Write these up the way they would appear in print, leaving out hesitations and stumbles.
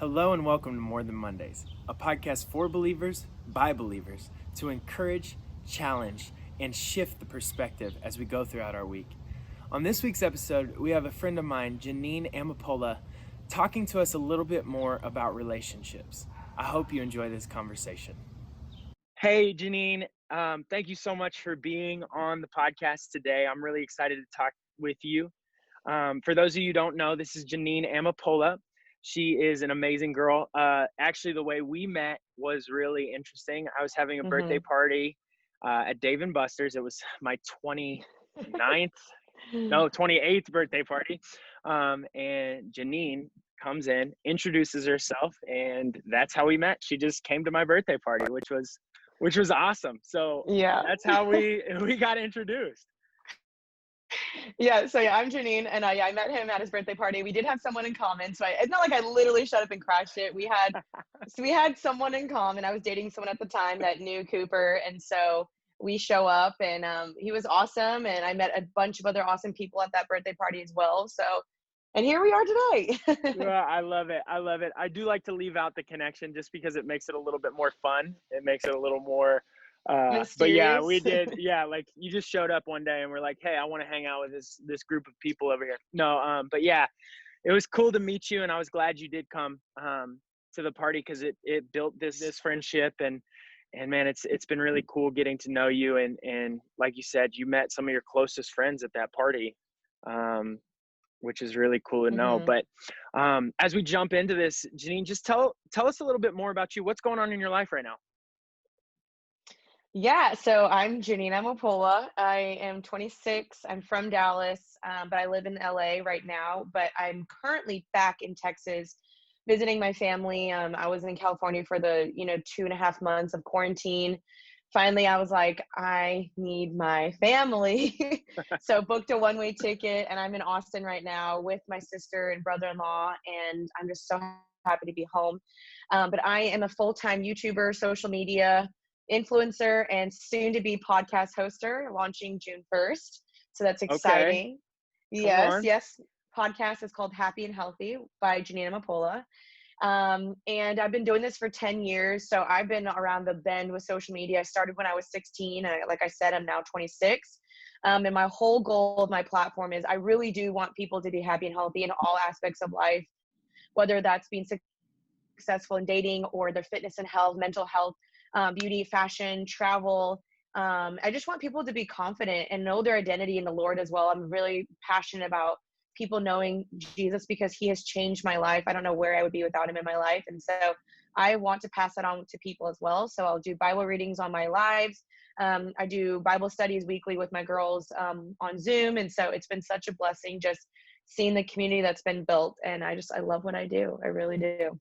Hello and welcome to More Than Mondays, a podcast for believers, by believers, to encourage, challenge, and shift the perspective as we go throughout our week. On this week's episode, we have a friend of mine, Jeanine Amapola, talking to us a little bit more about relationships. I hope you enjoy this conversation. Hey, Jeanine, thank you so much for being on the podcast today. I'm really excited to talk with you. For those of you who don't know, this is Jeanine Amapola. She is an amazing girl. Actually, the way we met was really interesting. I was having a birthday party at Dave & Buster's. It was my 28th birthday party. And Jeanine comes in, introduces herself, and that's how we met. She just came to my birthday party, which was awesome. So Yeah, that's how we got introduced. So I'm Jeanine, and I met him at his birthday party. We did have someone in common, so it's not like I literally shut up and crashed it. We had someone in common. I was dating someone at the time that knew Cooper, and so we show up, and he was awesome, and I met a bunch of other awesome people at that birthday party as well. So, and here we are today. Well, I love it. I do like to leave out the connection just because it makes it a little bit more fun. It makes it a little more but yeah, we did. Yeah, like you just showed up one day and we're like, hey, I want to hang out with this group of people over here. No, but yeah, it was cool to meet you, and I was glad you did come to the party because it built this friendship, and man, it's been really cool getting to know you, and like you said, you met some of your closest friends at that party, which is really cool to know. But as we jump into this, Jeanine, just tell us a little bit more about you. What's going on in your life right now? Yeah, so I'm Jeanine Amapola. I am 26. I'm from Dallas, but I live in LA right now. But I'm currently back in Texas visiting my family. I was in California for the 2.5 months of quarantine. Finally, I was like, I need my family. So booked a one-way ticket, and I'm in Austin right now with my sister and brother-in-law, and I'm just so happy to be home. But I am a full-time YouTuber, social media influencer, and soon to be podcast hoster, launching June 1st. So that's exciting. Okay. Yes. Podcast is called Happy and Healthy by Jeanine Amapola. And I've been doing this for 10 years. So I've been around the bend with social media. I started when I was 16. Like I said, I'm now 26. And my whole goal of my platform is I really do want people to be happy and healthy in all aspects of life, whether that's being successful in dating or their fitness and health, mental health, beauty, fashion, travel. I just want people to be confident and know their identity in the Lord as well. I'm really passionate about people knowing Jesus because he has changed my life. I don't know where I would be without him in my life. And so I want to pass that on to people as well. So I'll do Bible readings on my lives. I do Bible studies weekly with my girls on Zoom. And so it's been such a blessing just seeing the community that's been built. And I love what I do. I really do.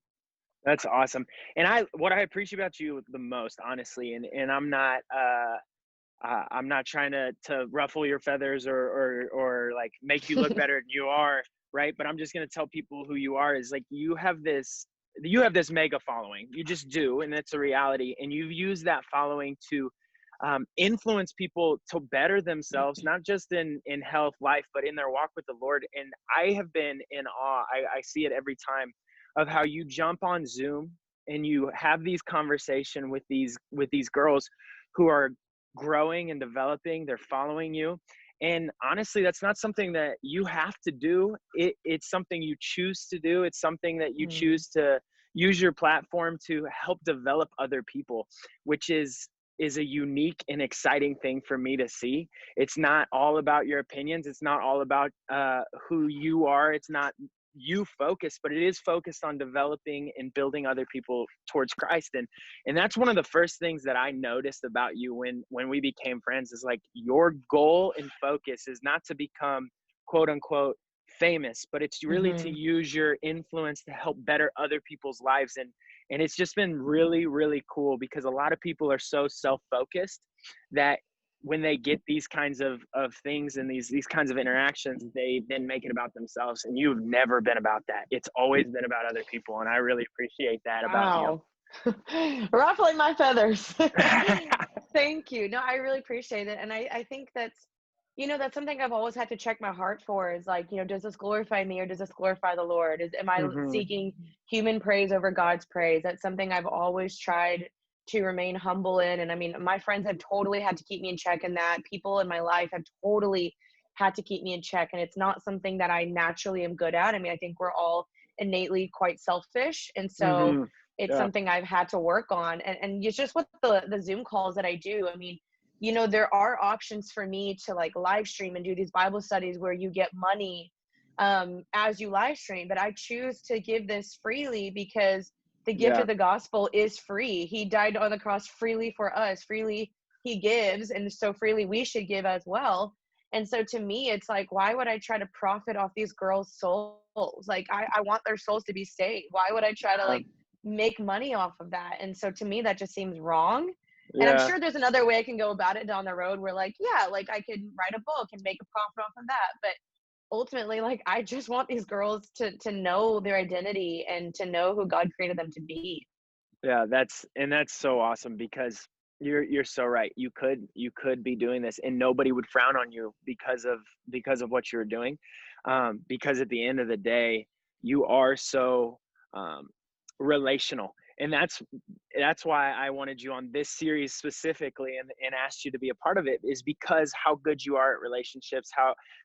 That's awesome. And what I appreciate about you the most, honestly, and I'm not trying to ruffle your feathers or like make you look better than you are, right? But I'm just going to tell people who you are is like you have this mega following. You just do, and it's a reality. And you've used that following to influence people to better themselves, not just in health, life, but in their walk with the Lord. And I have been in awe. I see it every time of how you jump on Zoom and you have these conversation with these girls who are growing and developing. They're following you, and honestly, that's not something that you have to do. It's something you choose to do. It's something that you choose to use your platform to help develop other people, which is a unique and exciting thing for me to see. It's not all about your opinions. It's not all about who you are. It's not you focused, but it is focused on developing and building other people towards Christ. And that's one of the first things that I noticed about you when we became friends is like your goal and focus is not to become quote unquote famous, but it's really to use your influence to help better other people's lives. And it's just been really, really cool because a lot of people are so self-focused that when they get these kinds of things and these kinds of interactions, they then make it about themselves. And you've never been about that. It's always been about other people. And I really appreciate that about you. Ruffling my feathers. Thank you. No, I really appreciate it. And I think that's That's something I've always had to check my heart for is like, does this glorify me or does this glorify the Lord? Am I Hmm. seeking human praise over God's praise? That's something I've always tried to remain humble in. And I mean, my friends have totally had to keep me in check in that. People in my life have totally had to keep me in check. And it's not something that I naturally am good at. I mean, I think we're all innately quite selfish. And so Hmm. it's Yeah. something I've had to work on. And it's just with the Zoom calls that I do. I mean, there are options for me to like live stream and do these Bible studies where you get money as you live stream, but I choose to give this freely because the gift Yeah. of the gospel is free. He died on the cross freely for us, freely he gives, and so freely we should give as well. And so to me, it's like, why would I try to profit off these girls' souls? Like, I want their souls to be saved. Why would I try to like make money off of that? And so to me, that just seems wrong. And I'm Yeah. sure there's another way I can go about it down the road where like, yeah, like I could write a book and make a profit off of that. But ultimately, like I just want these girls to know their identity and to know who God created them to be. Yeah, that's so awesome because you're so right. You could be doing this and nobody would frown on you because of what you're doing. Because at the end of the day, you are so um, relational. And that's why I wanted you on this series specifically and asked you to be a part of it is because how good you are at relationships,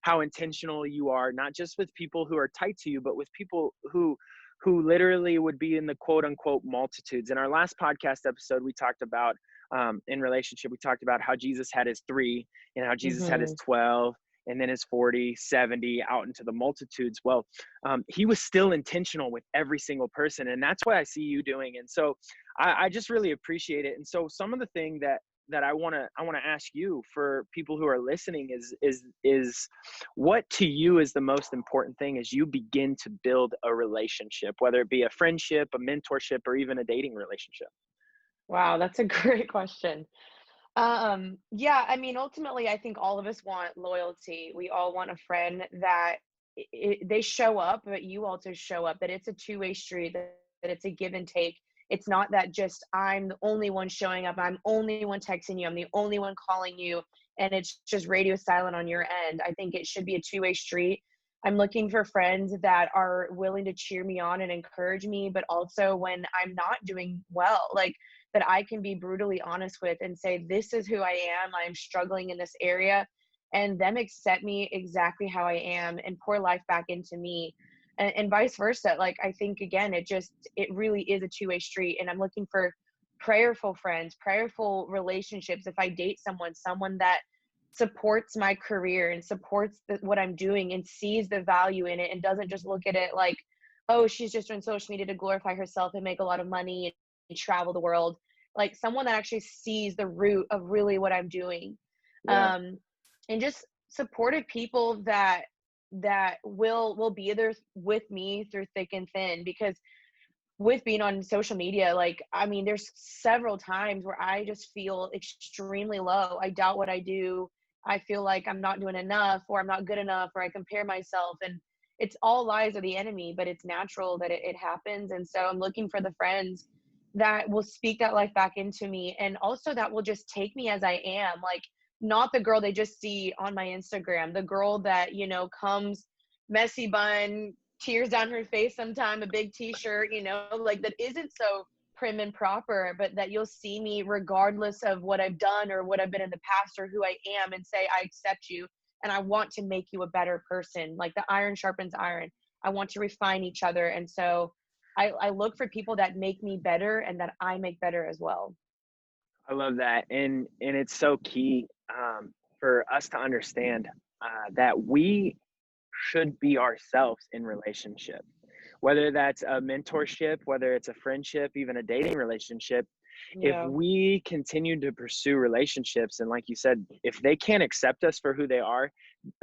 how intentional you are, not just with people who are tight to you, but with people who literally would be in the quote unquote multitudes. In our last podcast episode, we talked about in relationship, we talked about how Jesus had his 3 and how Jesus had his Hmm. 12 and then his 40, 70 out into the multitudes. Well, he was still intentional with every single person. And that's what I see you doing. And so I just really appreciate it. And so some of the thing that I want to ask you for people who are listening is what to you is the most important thing as you begin to build a relationship, whether it be a friendship, a mentorship, or even a dating relationship? Wow, that's a great question. Yeah, I mean, ultimately, I think all of us want loyalty. We all want a friend that they show up, but you also show up, that it's a two-way street, that it's a give and take. It's not that just I'm the only one showing up, I'm only one texting you, I'm the only one calling you, and it's just radio silent on your end. I think it should be a two-way street. I'm looking for friends that are willing to cheer me on and encourage me, but also when I'm not doing well, like that I can be brutally honest with and say, this is who I am. I'm struggling in this area. And them accept me exactly how I am and pour life back into me. And vice versa. Like, I think, again, it really is a two-way street. And I'm looking for prayerful friends, prayerful relationships. If I date someone that supports my career and supports what I'm doing and sees the value in it and doesn't just look at it like, oh, she's just on social media to glorify herself and make a lot of money and travel the world, like someone that actually sees the root of really what I'm doing. Yeah. um and just supportive people that will be there with me through thick and thin, because with being on social media, like, I mean, there's several times where I just feel extremely low. I doubt what I do. I feel like I'm not doing enough or I'm not good enough, or I compare myself, and it's all lies of the enemy, but it's natural that it happens. And so I'm looking for the friends that will speak that life back into me, and also that will just take me as I am, like not the girl they just see on my Instagram, the girl that comes messy bun, tears down her face sometime, a big t-shirt, like that isn't so prim and proper, but that you'll see me regardless of what I've done or what I've been in the past or who I am, and say, I accept you and I want to make you a better person. Like the iron sharpens iron. I want to refine each other. And so I look for people that make me better and that I make better as well. I love that, and it's so key for us to understand that we should be ourselves in relationship, whether that's a mentorship, whether it's a friendship, even a dating relationship. If Yeah. we continue to pursue relationships, and like you said, if they can't accept us for who they are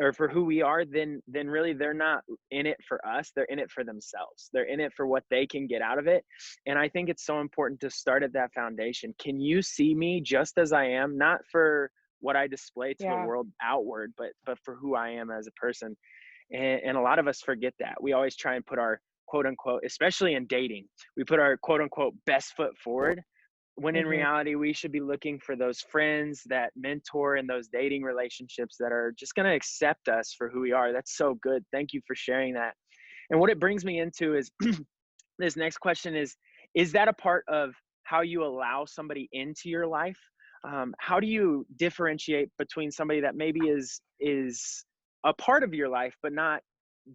or for who we are, then really they're not in it for us, they're in it for themselves, they're in it for what they can get out of it. And I think it's so important to start at that foundation. Can you see me just as I am, not for what I display to the Yeah. world outward, but for who I am as a person? And a lot of us forget that. We always try and put our quote unquote, especially in dating, we put our quote unquote best foot forward. when in Mm-hmm. reality we should be looking for those friends, that mentor, and those dating relationships that are just going to accept us for who we are. That's so good. Thank you for sharing that. And what it brings me into is this next question is that a part of how you allow somebody into your life? How do you differentiate between somebody that maybe is a part of your life but not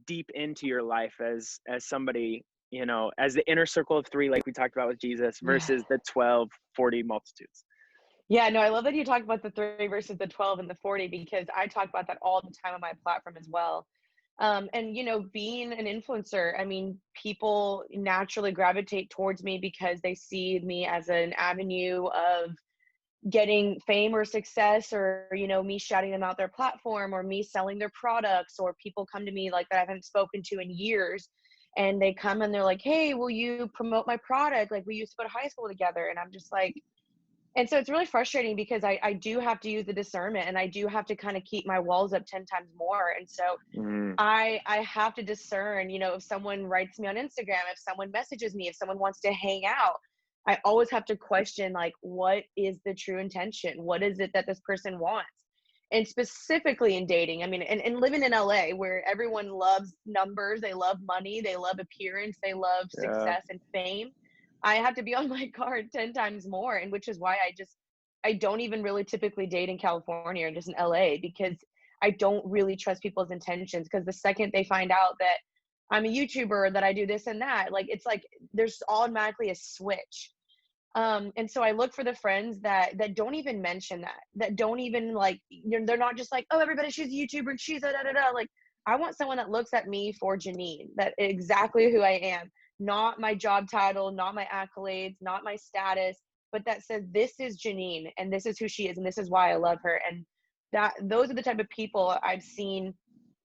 deep into your life as somebody, as the inner circle of three, like we talked about with Jesus, Yeah. versus the 12, 40 multitudes? Yeah, no, I love that you talk about the 3 versus the 12 and the 40 because I talk about that all the time on my platform as well. And being an influencer, I mean, people naturally gravitate towards me because they see me as an avenue of getting fame or success, or me shouting them out their platform, or me selling their products, or people come to me like that I haven't spoken to in years, and they come and they're like, hey, will you promote my product, like we used to go to high school together. And I'm just like, and so it's really frustrating because I do have to use the discernment, and I do have to kind of keep my walls up 10 times more. And so Mm, I have to discern, if someone writes me on Instagram, if someone messages me, if someone wants to hang out, I always have to question, like, what is the true intention? What is it that this person wants? And specifically in dating, I mean, and living in LA where everyone loves numbers, they love money, they love appearance, they love yeah. success and fame. I have to be on my guard 10 times more. And which is why I don't even really typically date in California or just in LA, because I don't really trust people's intentions. Because the second they find out that I'm a YouTuber, that I do this and that, like, it's like there's automatically a switch. And so I look for the friends that don't even mention that don't even, like, they're not just like, oh, everybody, she's a YouTuber and she's a da da da. Like, I want someone that looks at me for Jeanine, that exactly who I am, not my job title, not my accolades, not my status, but that says this is Jeanine and this is who she is and this is why I love her. And that those are the type of people I've seen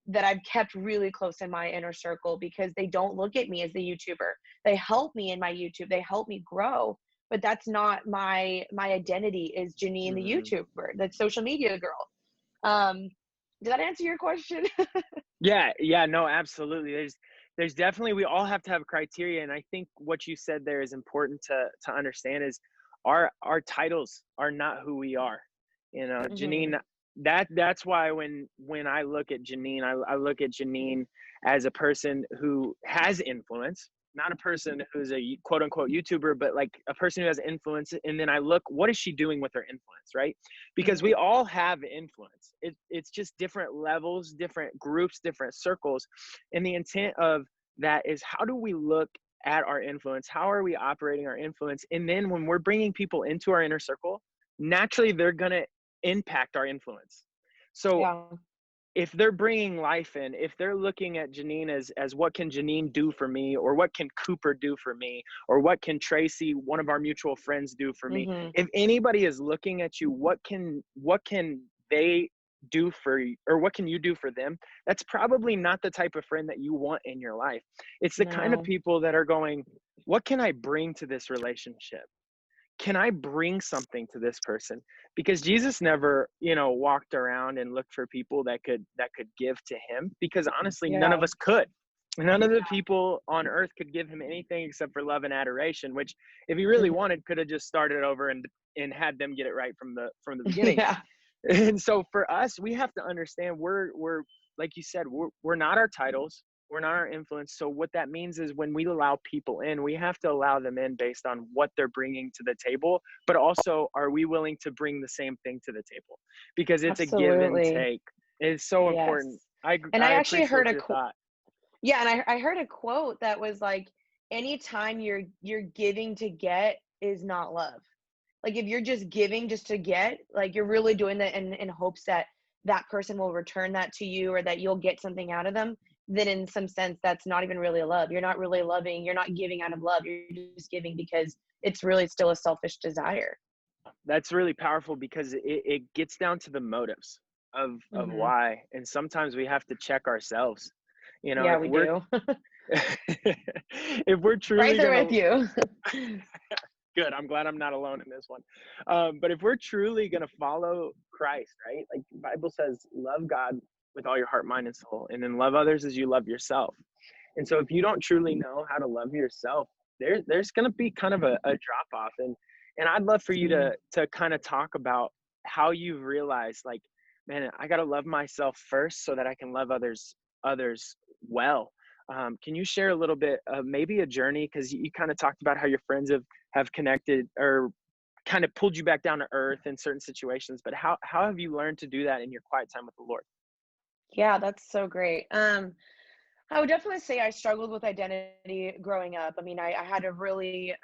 that I've kept really close in my inner circle, because they don't look at me as the YouTuber. They help me in my YouTube. They help me grow, but that's not my identity is Jeanine, the Mhm. YouTuber, the social media girl. Um, did that answer your question? Yeah, no, absolutely. There's definitely, we all have to have criteria, and I think what you said there is important to understand is our titles are not who we are. Hmm. Jeanine, that's why when I look at Jeanine, I look at Jeanine as a person who has influence, not a person who's a quote unquote YouTuber, but like a person who has influence. And then I look, what is she doing with her influence, right? Because we Hmm. all have influence. It's just different levels, different groups, different circles. And the intent of that is, how do we look at our influence? How are we operating our influence? And then when we're bringing people into our inner circle, naturally they're going to impact our influence. So Yeah. if they're bringing life in, if they're looking at Jeanine as what can Jeanine do for me, or what can Cooper do for me, or what can Tracy, one of our mutual friends, do for me? Hmm. If anybody is looking at you, what can they do for you, or what can you do for them? That's probably not the type of friend that you want in your life. It's the kind of No. people that are going, what can I bring to this relationship? Can I bring something to this person? Because Jesus never, walked around and looked for people that could give to him, because honestly, none of Yeah. us could. None of the people on earth could give him anything except for love and adoration, which if he really Hmm. wanted, could have just started over and had them get it right from the beginning. Yeah. And so for us, we have to understand we're like you said, we're not our titles, we're not our influence. So what that means is, when we allow people in, we have to allow them in based on what they're bringing to the table, but also, are we willing to bring the same thing to the table? Because it's a give and Absolutely. take. It's so Yes. important. And I I actually heard appreciate a your thought. yeah, and I heard a quote that was like, anytime you're giving to get is not love. Like, if you're just giving just to get, like, you're really doing that in hopes that that person will return that to you, or that you'll get something out of them, then in some sense that's not even really love. You're not really loving, you're not giving out of love. You're just giving because it's really still a selfish desire. That's really powerful, because it gets down to the motives of Hmm. why. And sometimes we have to check ourselves. Yeah, If we we're do. if we're Right truly there gonna with you. good, I'm glad I'm not alone in this one. But if we're truly gonna follow Christ, right? Like the Bible says, love God with all your heart, mind, and soul, and then love others as you love yourself. And so if you don't truly know how to love yourself, there's going to be kind of a drop off. And And I'd love for you Mm. to kind of talk about how you've realized, like, man, I got to love myself first so that I can love others well. Can you share a little bit of maybe a journey? Because you kind of talked about how your friends have connected or kind of pulled you back down to earth in certain situations, but how have you learned to do that in your quiet time with the Lord? Yeah, that's so great. I would definitely say I struggled with identity growing up. I mean, I had a really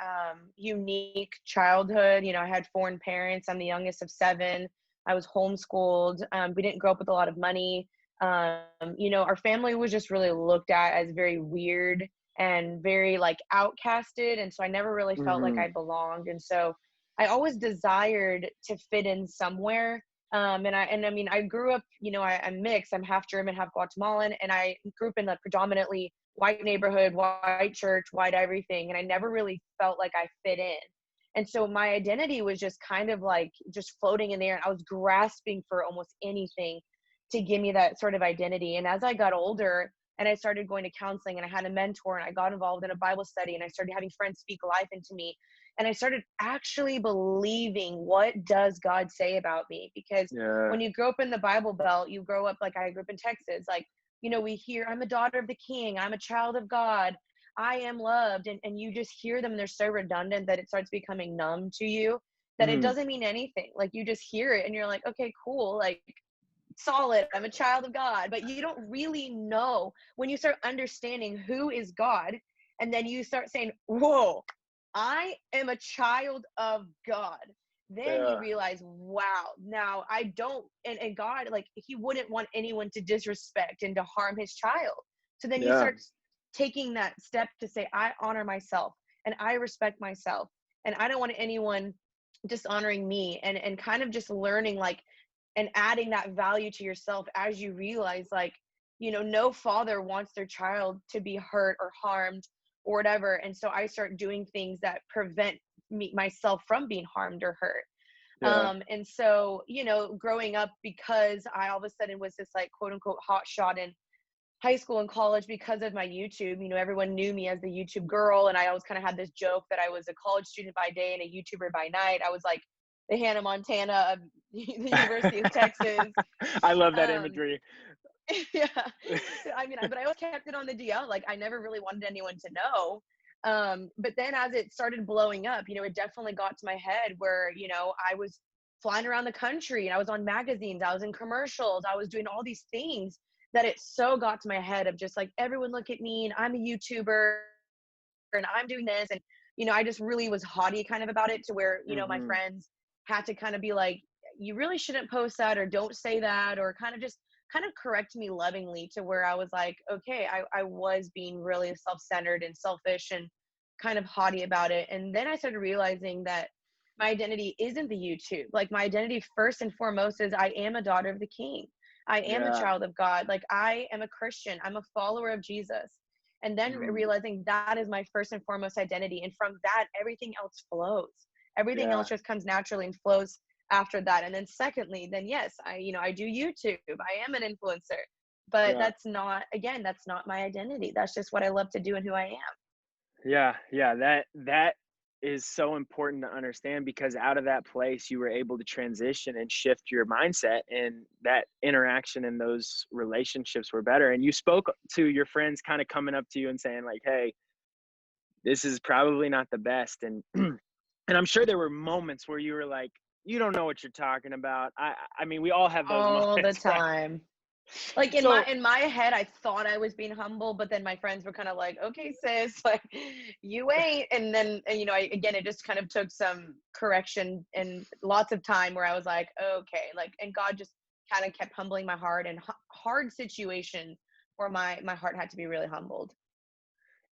unique childhood. You know, I had foreign parents. I'm the youngest of seven. I was homeschooled. We didn't grow up with a lot of money. You know, our family was just really looked at as very weird and very like outcasted. And so I never really felt like Hmm. I belonged. And so I always desired to fit in somewhere. And I mean, I grew up, you know, I'm mixed. I'm half German, half Guatemalan, and I grew up in a predominantly white neighborhood, white church, white everything, and I never really felt like I fit in. And so my identity was just kind of like just floating in there, and I was grasping for almost anything to give me that sort of identity. And as I got older and I started going to counseling and I had a mentor and I got involved in a Bible study and I started having friends speak life into me, and I started actually believing, what does God say about me? Because Yeah. when you grow up in the Bible Belt, you grow up like I grew up in Texas. Like, you know, we hear, I'm a daughter of the King, I'm a child of God, I am loved. And you just hear them and they're so redundant that it starts becoming numb to you, that it Hmm. doesn't mean anything. Like, you just hear it and you're like, okay, cool. Like, solid, I'm a child of God. But you don't really know when you start understanding who is God. And then you start saying, whoa, I am a child of God. Then you Yeah. realize, wow, now I don't, and God, like, he wouldn't want anyone to disrespect and to harm his child. So then you Yeah. start taking that step to say, I honor myself and I respect myself. And I don't want anyone dishonoring me, and kind of just learning, like, and adding that value to yourself as you realize, like, you know, no father wants their child to be hurt or harmed or whatever. And so I start doing things that prevent me myself from being harmed or hurt. Yeah. And so, you know, growing up, because I all of a sudden was this like quote unquote hot shot in high school and college because of my YouTube. You know, everyone knew me as the YouTube girl, and I always kind of had this joke that I was a college student by day and a YouTuber by night. I was like the Hannah Montana of the University of Texas. I love that Um, imagery. yeah, I mean, but I always kept it on the DL. Like, I never really wanted anyone to know. But then as it started blowing up, you know, it definitely got to my head where, you know, I was flying around the country and I was on magazines, I was in commercials, I was doing all these things, that it so got to my head of just like, everyone look at me and I'm a YouTuber and I'm doing this. And, you know, I just really was haughty kind of about it, to where, you know, my Hmm. friends had to kind of be like, you really shouldn't post that, or don't say that, or kind of just kind of correct me lovingly, to where I was like, okay, I was being really self-centered and selfish and kind of haughty about it. And then I started realizing that my identity isn't the YouTube. Like, my identity first and foremost is, I am a daughter of the King. I am a Yeah. child of God. Like, I am a Christian. I'm a follower of Jesus. And then Mm. realizing that is my first and foremost identity. And from that, everything else flows. Everything Yeah. else just comes naturally and flows after that. And then secondly, then yes, you know, I do YouTube. I am an influencer. But Yeah. that's not, again, that's not my identity. That's just what I love to do and who I am. Yeah, yeah, that is so important to understand, because out of that place you were able to transition and shift your mindset, and that interaction and those relationships were better. And you spoke to your friends kind of coming up to you and saying like, "Hey, this is probably not the best." And and I'm sure there were moments where you were like, "You don't know what you're talking about." I mean, we all have those All the moments, right? time. Like, in my So, head, I thought I was being humble, but then my friends were kind of like, "Okay, sis, like, you ain't." And then, and, you know, again, it just kind of took some correction and lots of time where I was like, "Okay," like, and God just kind of kept humbling my heart in hard situations where my heart had to be really humbled.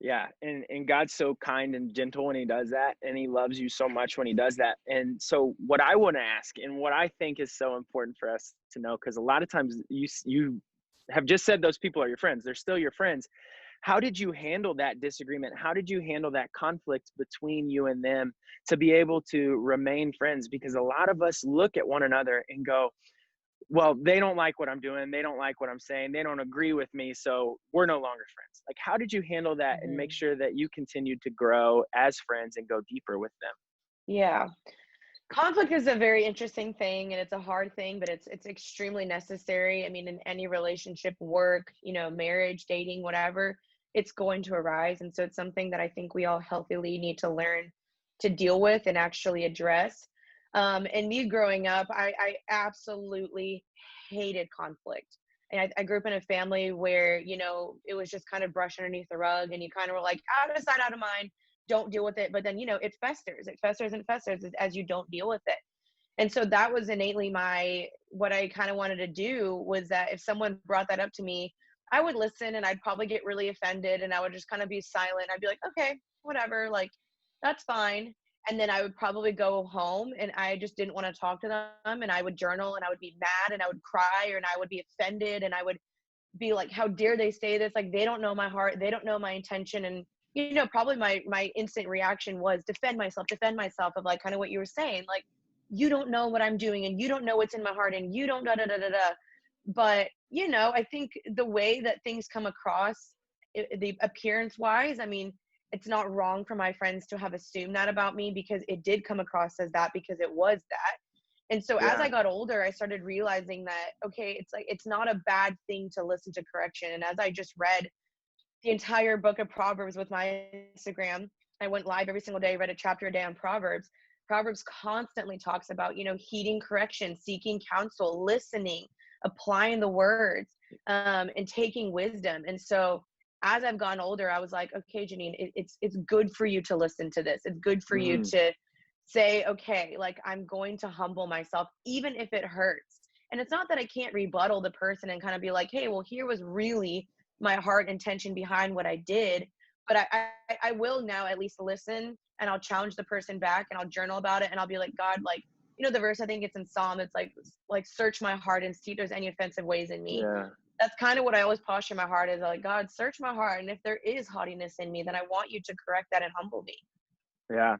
yeah, and God's so kind and gentle when he does that, and he loves you so much when he does that. And so what I want to ask, and what I think is so important for us to know, because a lot of times you have just said those people are your friends, they're still your friends. How did you handle that disagreement? How did you handle that conflict between you and them to be able to remain friends? Because a lot of us look at one another and go, well, they don't like what I'm doing. They don't like what I'm saying. They don't agree with me. So we're no longer friends. Like, how did you handle that and make Mhm. sure that you continued to grow as friends and go deeper with them? Yeah. Conflict is a very interesting thing and it's a hard thing, but it's extremely necessary. I mean, in any relationship, work, marriage, dating, whatever, it's going to arise. And so it's something that I think we all healthily need to learn to deal with and actually address. And me growing up, I absolutely hated conflict. And I grew up in a family where, it was just kind of brushed underneath the rug and you kind of were like, out of sight, out of mind, don't deal with it. But then, it festers and festers as you don't deal with it. And so that was innately what I kind of wanted to do, was that if someone brought that up to me, I would listen and I'd probably get really offended and I would just kind of be silent. I'd be like, okay, whatever, like, that's fine. And then I would probably go home and I just didn't want to talk to them. And I would journal and I would be mad and I would cry and I would be offended and I would be like, how dare they say this? Like, they don't know my heart. They don't know my intention. And, probably my instant reaction was defend myself of like kind of what you were saying. Like, you don't know what I'm doing and you don't know what's in my heart and you don't da da da da da. But, I think the way that things come across, the appearance wise, I mean, it's not wrong for my friends to have assumed that about me because it did come across as that because it was that. And so as Yeah. I got older, I started realizing that, okay, it's like, it's not a bad thing to listen to correction. And as I just read the entire book of Proverbs with my Instagram, I went live every single day, read a chapter a day on Proverbs. Proverbs constantly talks about, heeding correction, seeking counsel, listening, applying the words, and taking wisdom. And so as I've gone older, I was like, okay, Jeanine, it's good for you to listen to this. It's good for you to say, okay, like, I'm going to humble myself, even if it hurts. And it's not that I can't rebuttal the person and kind of be like, hey, well, here was really my heart intention behind what I did. But I will now at least listen and I'll challenge the person back and I'll journal about it and I'll be like, God, like, the verse, I think it's in Psalm, it's like search my heart and see if there's any offensive ways in me. Yeah. That's kind of what I always posture my heart is like, God, search my heart. And if there is haughtiness in me, then I want you to correct that and humble me. Yeah.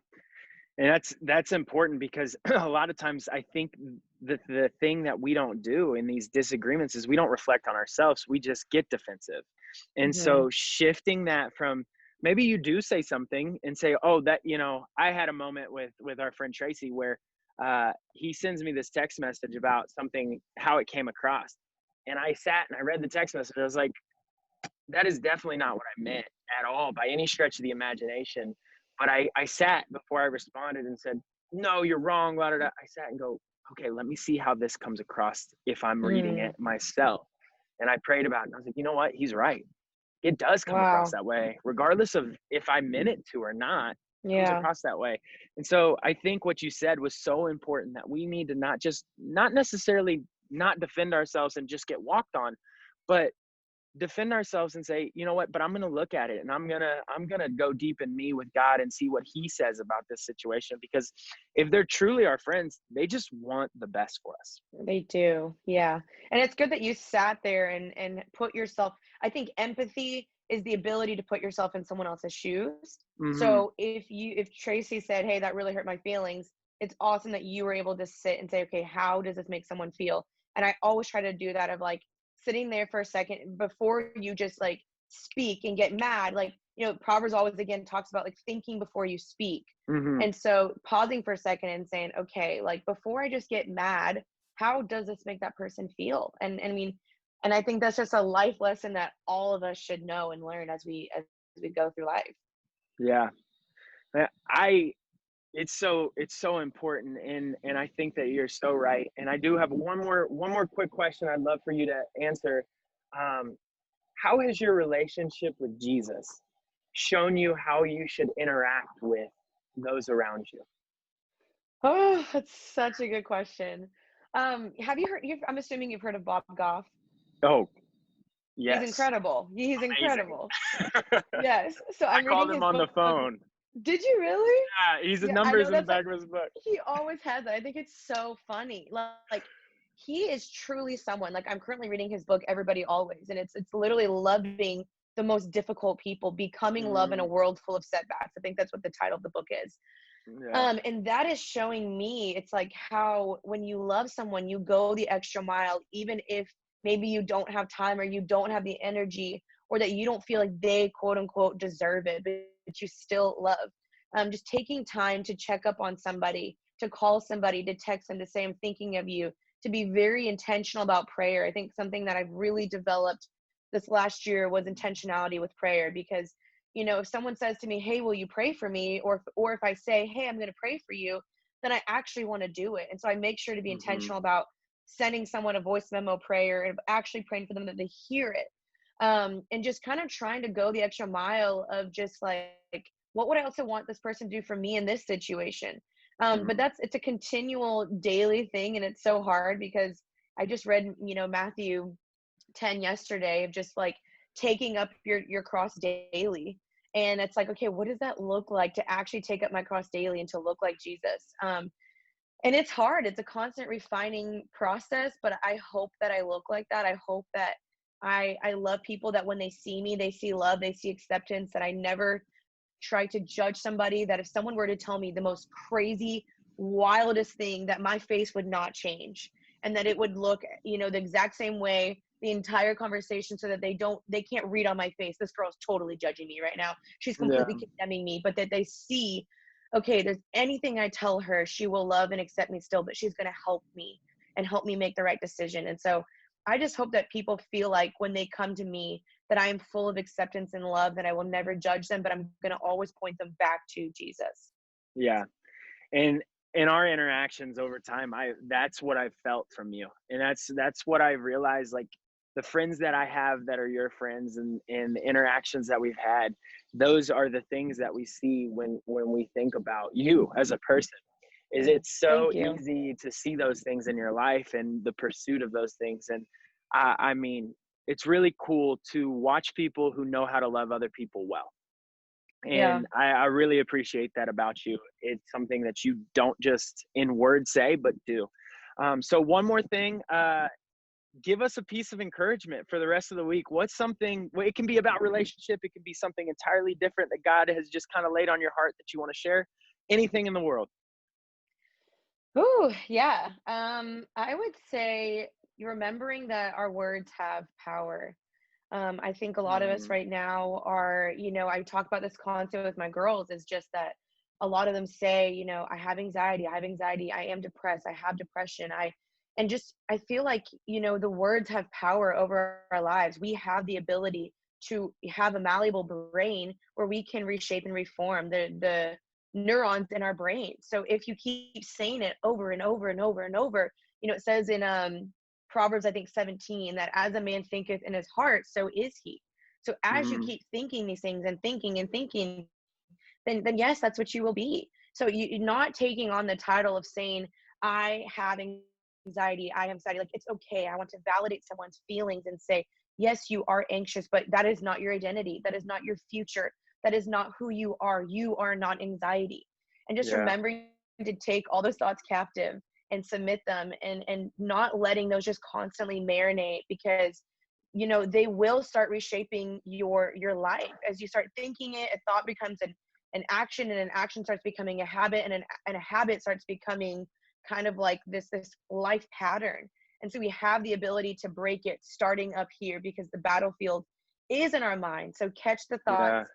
And that's important because a lot of times I think the thing that we don't do in these disagreements is we don't reflect on ourselves. We just get defensive. And so shifting that from, maybe you do say something and say, oh, that, I had a moment with our friend Tracy where he sends me this text message about something, how it came across. And I sat and I read the text message. I was like, that is definitely not what I meant at all by any stretch of the imagination. But I sat before I responded and said, no, you're wrong. Blah, blah, blah. I sat and go, okay, let me see how this comes across if I'm reading it myself. And I prayed about it. And I was like, you know what? He's right. It does come across that way, regardless of if I meant it to or not. It comes across that way. And so I think what you said was so important, that we need to not necessarily not defend ourselves and just get walked on, but defend ourselves and say, you know what, but I'm going to look at it and I'm going to go deep in me with God and see what he says about this situation. Because if they're truly our friends, they just want the best for us. They do. Yeah. And it's good that you sat there and put yourself, I think empathy is the ability to put yourself in someone else's shoes. So if Tracy said, hey, that really hurt my feelings, it's awesome that you were able to sit and say, okay, how does this make someone feel? And I always try to do that, of like sitting there for a second before you just like speak and get mad. Like, Proverbs always again talks about like thinking before you speak. And so pausing for a second and saying, okay, like before I just get mad, how does this make that person feel? And I mean, and I think that's just a life lesson that all of us should know and learn as we go through life. Yeah. It's so important. And I think that you're so right. And I do have one more quick question I'd love for you to answer. How has your relationship with Jesus shown you how you should interact with those around you? Oh, that's such a good question. Have you heard, I'm assuming you've heard of Bob Goff. Oh, yes. He's incredible. He's Amazing. Incredible. Yes. So I I'm called reading him his on book. the phone. Did you really? Yeah, he's the Yeah, I numbers know in the that's back like, of his book. he always has that. I think it's so funny. Like he is truly someone, like I'm currently reading his book, Everybody Always, and it's literally loving the most difficult people, becoming love in a world full of setbacks. I think that's what the title of the book is. Yeah. And that is showing me, it's like how when you love someone, you go the extra mile, even if maybe you don't have time or you don't have the energy or that you don't feel like they quote unquote deserve it, but you still love. just taking time to check up on somebody, to call somebody, to text them, to say, I'm thinking of you, to be very intentional about prayer. I think something that I've really developed this last year was intentionality with prayer, because, you know, if someone says to me, hey, will you pray for me? Or if I say, hey, I'm going to pray for you, then I actually want to do it. And so I make sure to be Hmm. intentional about sending someone a voice memo prayer and actually praying for them that they hear it. And just kind of trying to go the extra mile of just like, what would I also want this person to do for me in this situation? But Hmm. it's a continual daily thing. And it's so hard because I just read, you know, Matthew 10 yesterday, of just like taking up your cross daily. And it's like, okay, what does that look like to actually take up my cross daily and to look like Jesus? And it's hard. It's a constant refining process, but I hope that I look like that. I hope that I love people, that when they see me, they see love, they see acceptance, that I never try to judge somebody, that if someone were to tell me the most crazy, wildest thing, that my face would not change, and that it would look, you know, the exact same way the entire conversation, so that they can't read on my face, this girl's totally judging me right now, she's Yeah. completely condemning me, but that they see, okay, there's anything I tell her, she will love and accept me still, but she's going to help me and help me make the right decision. And so I just hope that people feel like when they come to me, that I am full of acceptance and love, that I will never judge them, but I'm going to always point them back to Jesus. Yeah. And in our interactions over time, that's what I've felt from you. And that's what I realized, like the friends that I have that are your friends, and the interactions that we've had, those are the things that we see when we think about you as a person. Is it's so Thank you. easy to see those things in your life and the pursuit of those things. And I mean, it's really cool to watch people who know how to love other people well. Yeah. And I really appreciate that about you. It's something that you don't just in words say, but do. So one more thing, give us a piece of encouragement for the rest of the week. What's something, well, it can be about relationship. It can be something entirely different that God has just kind of laid on your heart that you want to share. Anything in the world. Ooh, yeah. I would say remembering that our words have power. I think a lot of us Mm, right now are, you know, I talk about this concept with my girls, is just that a lot of them say, you know, I have anxiety, I am depressed, I have depression, and just, I feel like, you know, the words have power over our lives. We have the ability to have a malleable brain where we can reshape and reform the neurons in our brain. So if you keep saying it over and over and over and over, you know, it says in Proverbs, I think 17, that as a man thinketh in his heart, so is he. So as you mm, keep thinking these things and thinking and thinking, then yes, that's what you will be. So you're not taking on the title of saying, I have anxiety, I have anxiety. Like, it's okay. I want to validate someone's feelings and say, yes, you are anxious, but that is not your identity. That is not your future. That is not who you are. You are not anxiety. And just yeah. remembering to take all those thoughts captive and submit them, and not letting those just constantly marinate, because you know they will start reshaping your life. As you start thinking it, a thought becomes an action, and an action starts becoming a habit, and a habit starts becoming kind of like this life pattern. And so we have the ability to break it starting up here, because the battlefield is in our mind. So catch the Yeah. thoughts,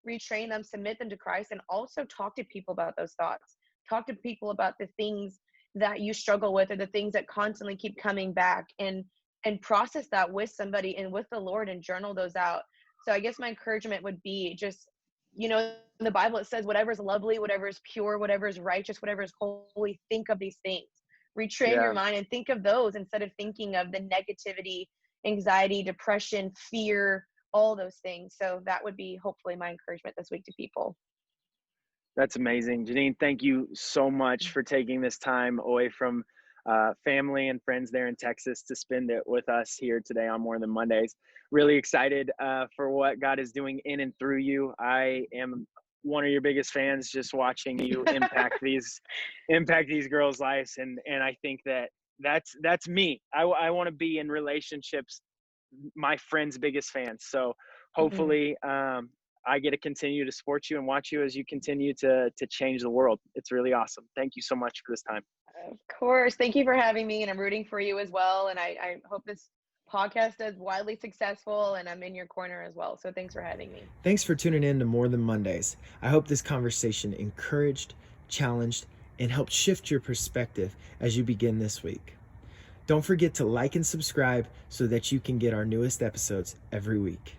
retrain them, submit them to Christ, and also talk to people about those thoughts. Talk to people about the things that you struggle with, or the things that constantly keep coming back, and process that with somebody and with the Lord, and journal those out. So I guess my encouragement would be just, you know, in the Bible it says, whatever is lovely, whatever is pure, whatever is righteous, whatever is holy, think of these things. Retrain your Yeah. mind and think of those, instead of thinking of the negativity, anxiety, depression, fear, all those things. So that would be hopefully my encouragement this week to people. That's amazing. Jeanine, thank you so much for taking this time away from family and friends there in Texas to spend it with us here today on More Than Mondays. Really excited for what God is doing in and through you. I am one of your biggest fans, just watching you impact these girls' lives. And I think that's me. I want to be in relationships, my friends' biggest fans. So Mhm. hopefully I get to continue to support you and watch you as you continue to change the world. It's really awesome. Thank you so much for this time. Of course. Thank you for having me, and I'm rooting for you as well. And I hope this podcast is wildly successful, and I'm in your corner as well. So thanks for having me. Thanks for tuning in to More Than Mondays. I hope this conversation encouraged, challenged, and helped shift your perspective as you begin this week. Don't forget to like and subscribe so that you can get our newest episodes every week.